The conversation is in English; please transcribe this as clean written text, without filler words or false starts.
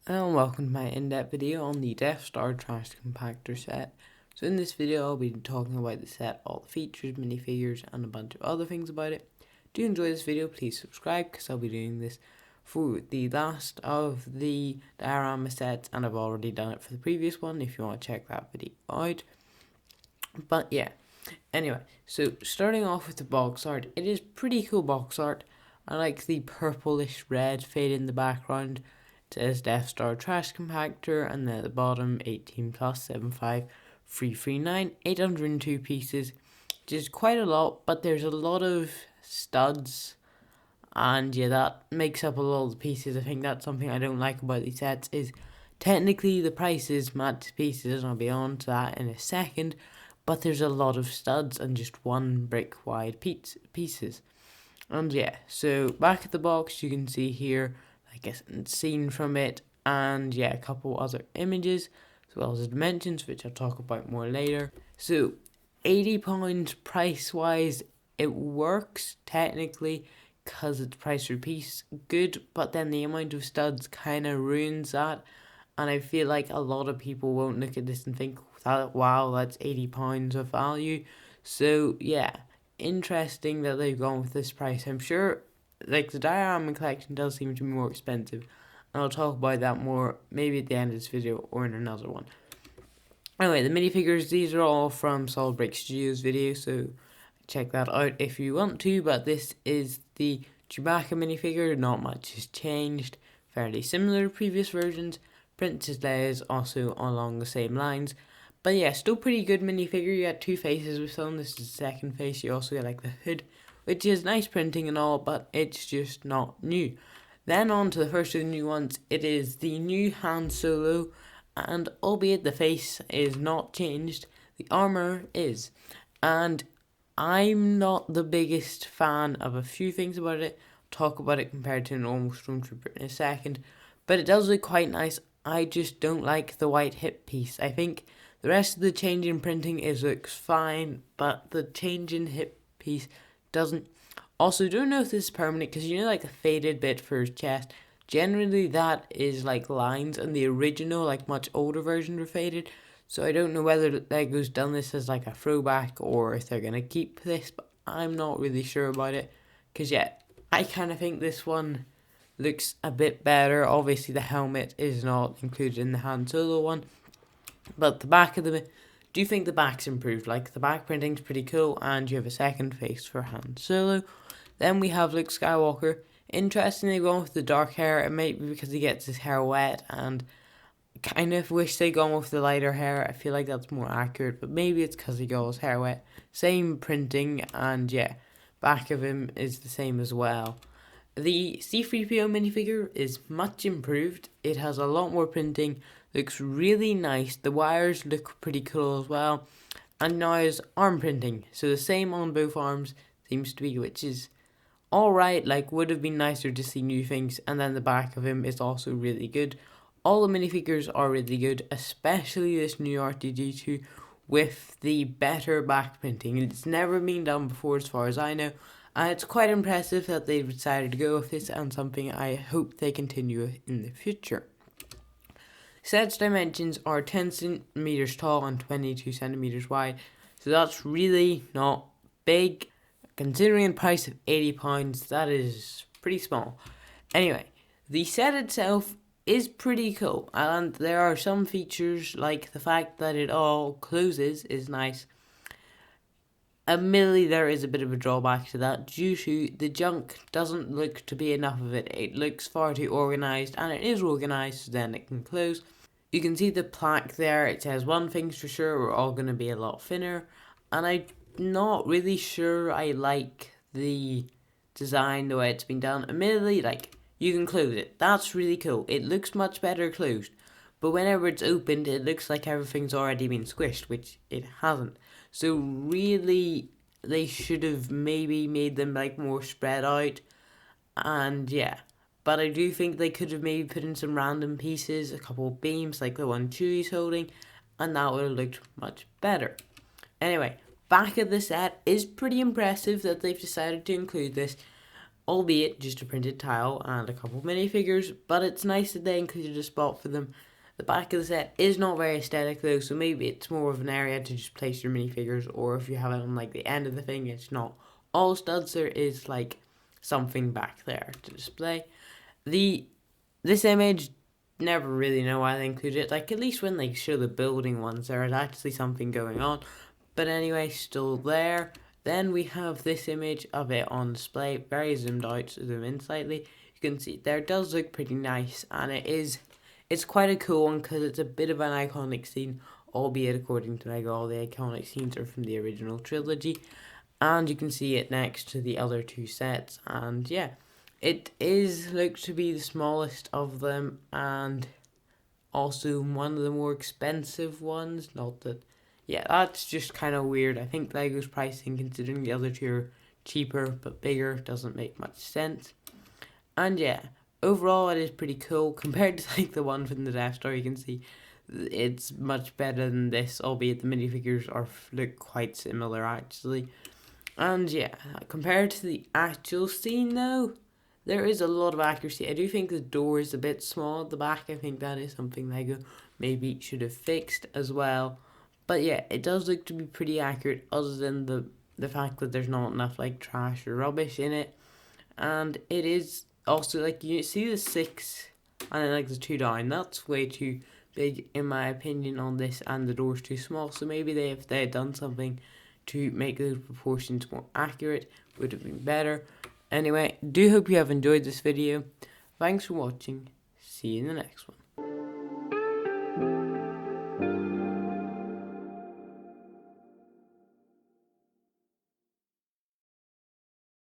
And welcome to my in-depth video on the Death Star Trash Compactor set. So in this video I'll be talking about the set, all the features, minifigures and a bunch of other things about it. Do you enjoy this video, please subscribe because I'll be doing this for the last of the diorama sets and I've already done it for the previous one if you want to check that video out. But yeah, anyway, so starting off with the box art, it is pretty cool box art. I like the purplish red fade in the background. It says Death Star Trash Compactor, and then at the bottom 18 plus 75339, 802 pieces, which is quite a lot, but there's a lot of studs, and yeah, that makes up a lot of the pieces. I think that's something I don't like about these sets, is technically the prices match pieces, and I'll be on to that in a second, but there's a lot of studs and just one brick wide pieces. And yeah, so back at the box you can see here, I guess, a scene from it, and yeah, a couple other images, as well as the dimensions, which I'll talk about more later. So, £80 price-wise, it works technically, because it's price per piece good, but then the amount of studs kind of ruins that, and I feel like a lot of people won't look at this and think, wow, that's £80 of value. So, yeah, interesting that they've gone with this price. I'm sure like the diorama collection does seem to be more expensive, and I'll talk about that more maybe at the end of this video or in another one. Anyway, the minifigures, these are all from Solid Brick Studios video, so check that out if you want to, but this is the Chewbacca minifigure. Not much has changed, fairly similar to previous versions. Princess Leia is also along the same lines, but yeah, still pretty good minifigure. You get two faces with them. This is the second face. You also get like the hood, which is nice printing and all, but it's just not new. Then on to the first of the new ones. It is the new Han Solo, and albeit the face is not changed, the armour is. And I'm not the biggest fan of a few things about it. I'll talk about it compared to a normal stormtrooper in a second, but it does look quite nice. I just don't like the white hip piece. I think the rest of the change in printing looks fine, but the change in hip piece doesn't. Also, don't know if this is permanent, because you know, like the faded bit for his chest, generally that is like lines, and the original, like much older version were faded. So I don't know whether Lego's done this as like a throwback or if they're gonna keep this, but I'm not really sure about it. Because yeah, I kind of think this one looks a bit better. Obviously the helmet is not included in the Han Solo one, but the back of the, do you think the back's improved? Like the back printing's pretty cool, and you have a second face for Han Solo. Then we have Luke Skywalker. Interestingly, going with the dark hair. It might be because he gets his hair wet, and kind of wish they'd gone with the lighter hair. I feel like that's more accurate, but maybe it's because he got his hair wet. Same printing, and yeah, back of him is the same as well. The C-3PO minifigure is much improved. It has a lot more printing, looks really nice. The wires look pretty cool as well. And now is arm printing, so the same on both arms seems to be, which is alright. Like, would have been nicer to see new things. And then the back of him is also really good. All the minifigures are really good, especially this new R2-D2 with the better back printing. It's never been done before as far as I know. It's quite impressive that they've decided to go with this, and something I hope they continue in the future. Set's dimensions are 10 centimeters tall and 22 centimeters wide, so that's really not big. Considering the price of £80, that is pretty small. Anyway, the set itself is pretty cool, and there are some features like the fact that it all closes is nice. Admittedly, there is a bit of a drawback to that due to the junk doesn't look to be enough of it. It looks far too organised, and it is organised, so then it can close. You can see the plaque there. It says one thing's for sure, we're all going to be a lot thinner, and I'm not really sure I like the design the way it's been done. Admittedly, like, you can close it. That's really cool. It looks much better closed, but whenever it's opened, it looks like everything's already been squished, which it hasn't. So really, they should have maybe made them like more spread out, and yeah. But I do think they could have maybe put in some random pieces, a couple of beams like the one Chewie's holding, and that would have looked much better. Anyway, back of the set is pretty impressive that they've decided to include this. albeit just a printed tile and a couple of minifigures, but it's nice that they included a spot for them. The back of the set is not very aesthetic though, so maybe it's more of an area to just place your minifigures, or if you have it on like the end of the thing, it's not all studs, there is like something back there to display. This image, never really know why they included it, like at least when they show the building ones there is actually something going on, but anyway, still there. Then we have this image of it on display, very zoomed out, so zoom in slightly. You can see there it does look pretty nice, and it's quite a cool one because it's a bit of an iconic scene, albeit according to Lego, all the iconic scenes are from the original trilogy. And you can see it next to the other two sets, and yeah, it is looked to be the smallest of them, and also one of the more expensive ones. Not that, yeah, that's just kind of weird. I think Lego's pricing, considering the other two are cheaper but bigger, doesn't make much sense. And yeah, overall it is pretty cool compared to like the one from the Death Star. You can see it's much better than this, albeit the minifigures look quite similar actually. And yeah, compared to the actual scene though, there is a lot of accuracy. I do think the door is a bit small at the back. I think that is something Lego maybe should have fixed as well. But yeah, it does look to be pretty accurate, other than the fact that there's not enough like trash or rubbish in it. And it is also like, you see the 6 and then like the 2 down, that's way too big in my opinion on this, and the door's too small. So maybe if they had done something to make those proportions more accurate, would have been better. Anyway, do hope you have enjoyed this video. Thanks for watching. See you in the next one.